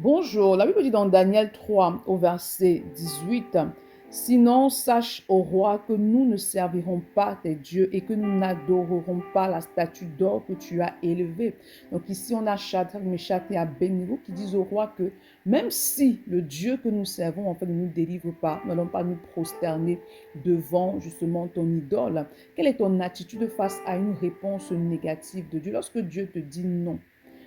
Bonjour, la Bible dit dans Daniel 3 au verset 18, sinon sache au roi que nous ne servirons pas tes dieux et que nous n'adorerons pas la statue d'or que tu as élevée. Donc ici on a Shadrach, Meshach et Abednego qui disent au roi que même si le Dieu que nous servons en fait ne nous délivre pas, nous n'allons pas nous prosterner devant justement ton idole. Quelle est ton attitude face à une réponse négative de Dieu lorsque Dieu te dit non?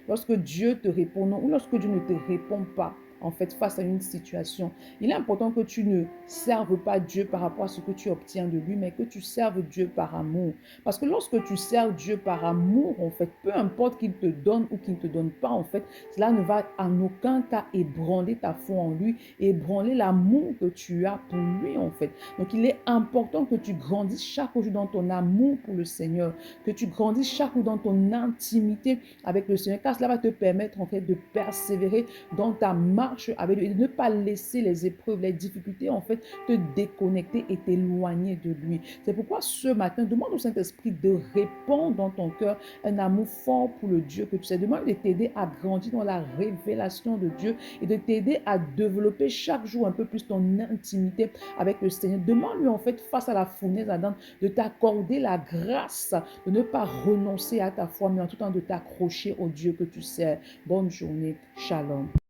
Lorsque Dieu te répond non ou lorsque Dieu ne te répond pas, en fait, face à une situation, il est important que tu ne serves pas Dieu par rapport à ce que tu obtiens de lui, mais que tu serves Dieu par amour. Parce que lorsque tu sers Dieu par amour, en fait, peu importe qu'il te donne ou qu'il ne te donne pas, en fait, cela ne va en aucun cas ébranler ta foi en lui, ébranler l'amour que tu as pour lui, en fait. Donc, il est important que tu grandisses chaque jour dans ton amour pour le Seigneur, que tu grandisses chaque jour dans ton intimité avec le Seigneur, car cela va te permettre en fait de persévérer dans ta marche avec lui et de ne pas laisser les épreuves, les difficultés en fait te déconnecter et t'éloigner de lui. C'est pourquoi ce matin, demande au Saint-Esprit de répandre dans ton cœur un amour fort pour le Dieu que tu sais. Demande de t'aider à grandir dans la révélation de Dieu et de t'aider à développer chaque jour un peu plus ton intimité avec le Seigneur. Demande-lui en fait face à la fournaise ardente de t'accorder la grâce de ne pas renoncer à ta foi, mais en tout temps de t'accrocher au Dieu que tu sers. Bonne journée. Shalom.